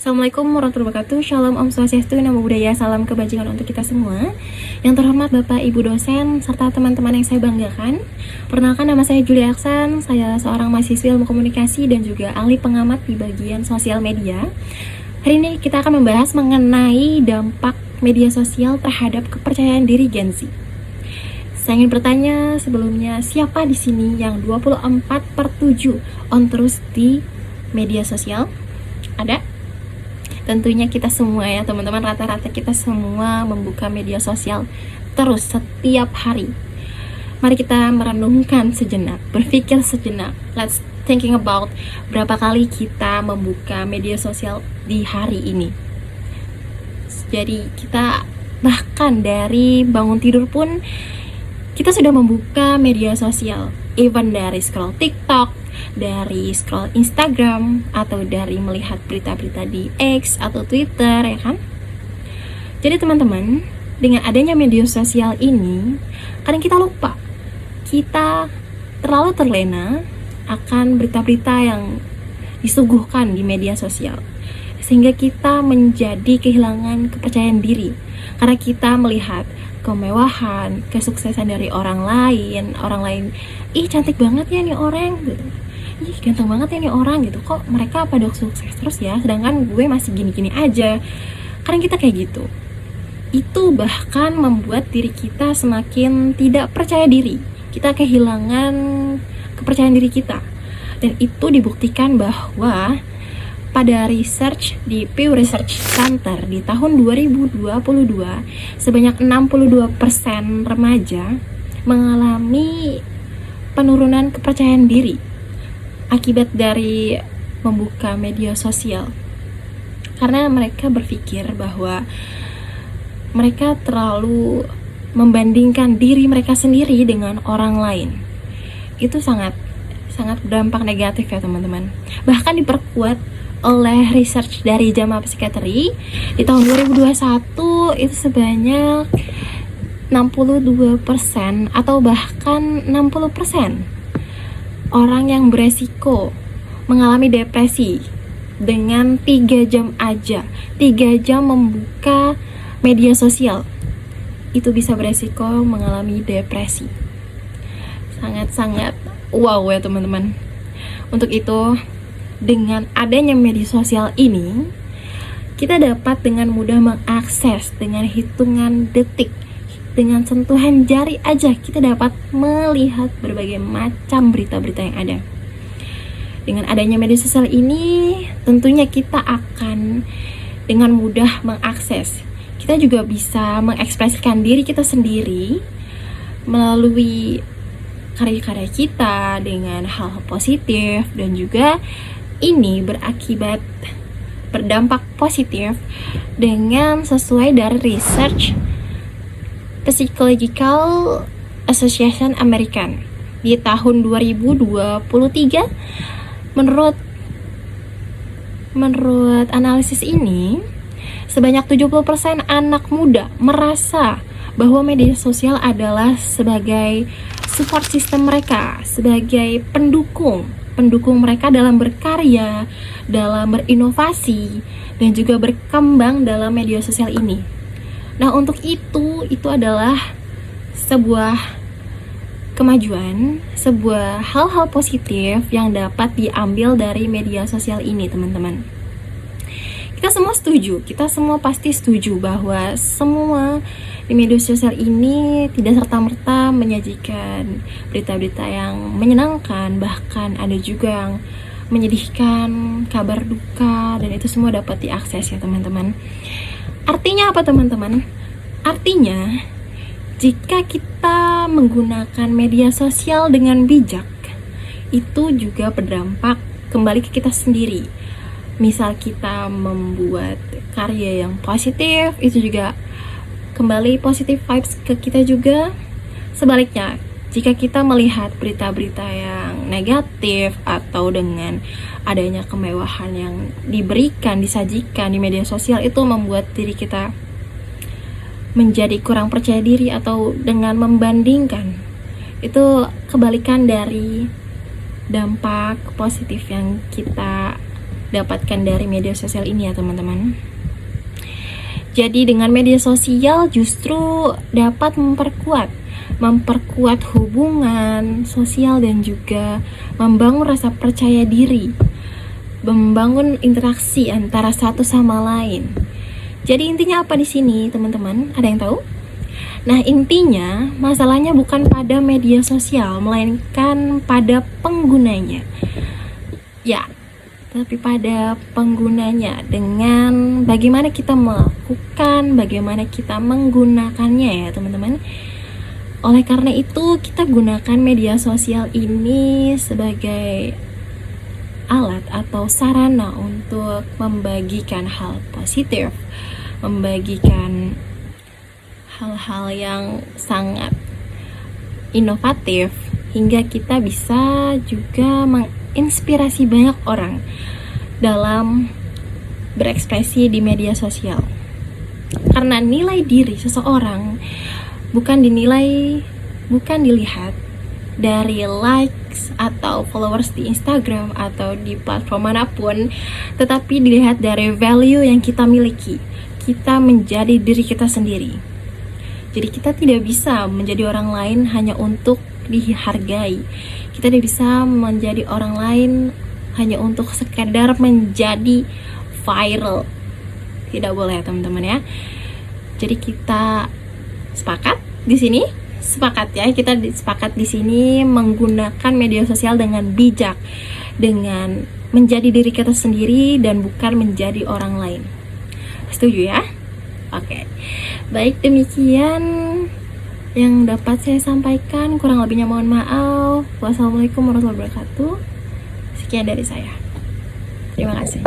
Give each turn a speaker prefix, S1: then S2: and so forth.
S1: Assalamualaikum warahmatullahi wabarakatuh. Shalom, Om Swastiastu, Namo Buddhaya, salam kebajikan untuk kita semua. Yang terhormat Bapak Ibu dosen serta teman-teman yang saya banggakan. Perkenalkan, nama saya Julia Aksan. Saya seorang mahasiswi ilmu komunikasi dan juga ahli pengamat di bagian sosial media. Hari ini kita akan membahas mengenai dampak media sosial terhadap kepercayaan diri Gen Z. Saya ingin bertanya sebelumnya, siapa di sini yang 24/7 on terus di media sosial? Ada? Tentunya kita semua ya teman-teman, rata-rata kita semua membuka media sosial terus setiap hari. Mari kita merenungkan sejenak, berpikir sejenak. Let's thinking about berapa kali kita membuka media sosial di hari ini. Jadi kita bahkan dari bangun tidur pun kita sudah membuka media sosial. Even dari scroll TikTok, dari scroll Instagram, atau dari melihat berita-berita di X atau Twitter, ya kan? Jadi teman-teman, dengan adanya media sosial ini, kadang kita lupa, kita terlalu terlena akan berita-berita yang disuguhkan di media sosial, sehingga kita menjadi kehilangan kepercayaan diri karena kita melihat kemewahan, kesuksesan dari orang lain, ih cantik banget ya nih orang, gitu. Ih ganteng banget ya nih orang, gitu. Kok mereka pada sukses terus ya, sedangkan gue masih gini-gini aja. Kadang kita kayak gitu. Itu bahkan membuat diri kita semakin tidak percaya diri. Kita kehilangan kepercayaan diri kita. Dan itu dibuktikan bahwa pada research di Pew Research Center di tahun 2022, sebanyak 62% remaja mengalami penurunan kepercayaan diri akibat dari membuka media sosial. Karena mereka berpikir bahwa mereka terlalu membandingkan diri mereka sendiri dengan orang lain. Itu sangat berdampak negatif ya teman-teman. Bahkan diperkuat oleh research dari JAMA Psikiatri di tahun 2021 itu sebanyak 62% atau bahkan 60% orang yang beresiko mengalami depresi dengan 3 jam aja, 3 jam membuka media sosial, itu bisa beresiko mengalami depresi. Sangat-sangat wow ya teman-teman. Untuk itu, dengan adanya media sosial ini, kita dapat dengan mudah mengakses dengan hitungan detik, dengan sentuhan jari aja kita dapat melihat berbagai macam berita-berita yang ada. Dengan adanya media sosial ini, tentunya kita akan dengan mudah mengakses. Kita juga bisa mengekspresikan diri kita sendiri melalui karya-karya kita dengan hal positif, dan juga ini berdampak positif dengan sesuai dari research Psychological Association American di tahun 2023. Menurut analisis ini, sebanyak 70% anak muda merasa bahwa media sosial adalah sebagai support system mereka, sebagai pendukung mereka dalam berkarya, dalam berinovasi, dan juga berkembang dalam media sosial ini. Nah, untuk itu adalah sebuah kemajuan, sebuah hal-hal positif yang dapat diambil dari media sosial ini, teman-teman. Kita semua setuju, kita semua pasti setuju bahwa semua di media sosial ini tidak serta-merta menyajikan berita-berita yang menyenangkan, bahkan ada juga yang menyedihkan, kabar duka, dan itu semua dapat diakses ya teman-teman. Artinya apa teman-teman? Artinya jika kita menggunakan media sosial dengan bijak, itu juga berdampak kembali ke kita sendiri. Misal kita membuat karya yang positif, itu juga kembali positif vibes ke kita juga. Sebaliknya, jika kita melihat berita-berita yang negatif atau dengan adanya kemewahan yang disajikan di media sosial, itu membuat diri kita menjadi kurang percaya diri atau dengan membandingkan. Itu kebalikan dari dampak positif yang kita dapatkan dari media sosial ini ya teman-teman. Jadi dengan media sosial justru dapat memperkuat hubungan sosial dan juga membangun rasa percaya diri, membangun interaksi antara satu sama lain. Jadi intinya apa di sini teman-teman? Ada yang tahu? Nah, intinya masalahnya bukan pada media sosial, melainkan pada penggunanya. Ya, tapi pada penggunanya dengan bagaimana kita melakukan, bagaimana kita menggunakannya ya, teman-teman. Oleh karena itu, kita gunakan media sosial ini sebagai alat atau sarana untuk membagikan hal positif, membagikan hal-hal yang sangat inovatif, hingga kita bisa juga menginspirasi banyak orang dalam berekspresi di media sosial. Karena nilai diri seseorang bukan dilihat dari likes atau followers di Instagram atau di platform manapun, tetapi dilihat dari value yang kita miliki. Kita menjadi diri kita sendiri. Jadi kita tidak bisa menjadi orang lain hanya untuk dihargai. Kita tidak bisa menjadi orang lain hanya untuk sekedar menjadi viral. Tidak boleh teman-teman ya. Jadi kita sepakat di sini, kita sepakat di sini menggunakan media sosial dengan bijak, dengan menjadi diri kita sendiri dan bukan menjadi orang lain. Setuju ya? Oke. Baik, demikian yang dapat saya sampaikan, kurang lebihnya mohon maaf. Wassalamualaikum warahmatullahi wabarakatuh. Sekian dari saya. Terima kasih.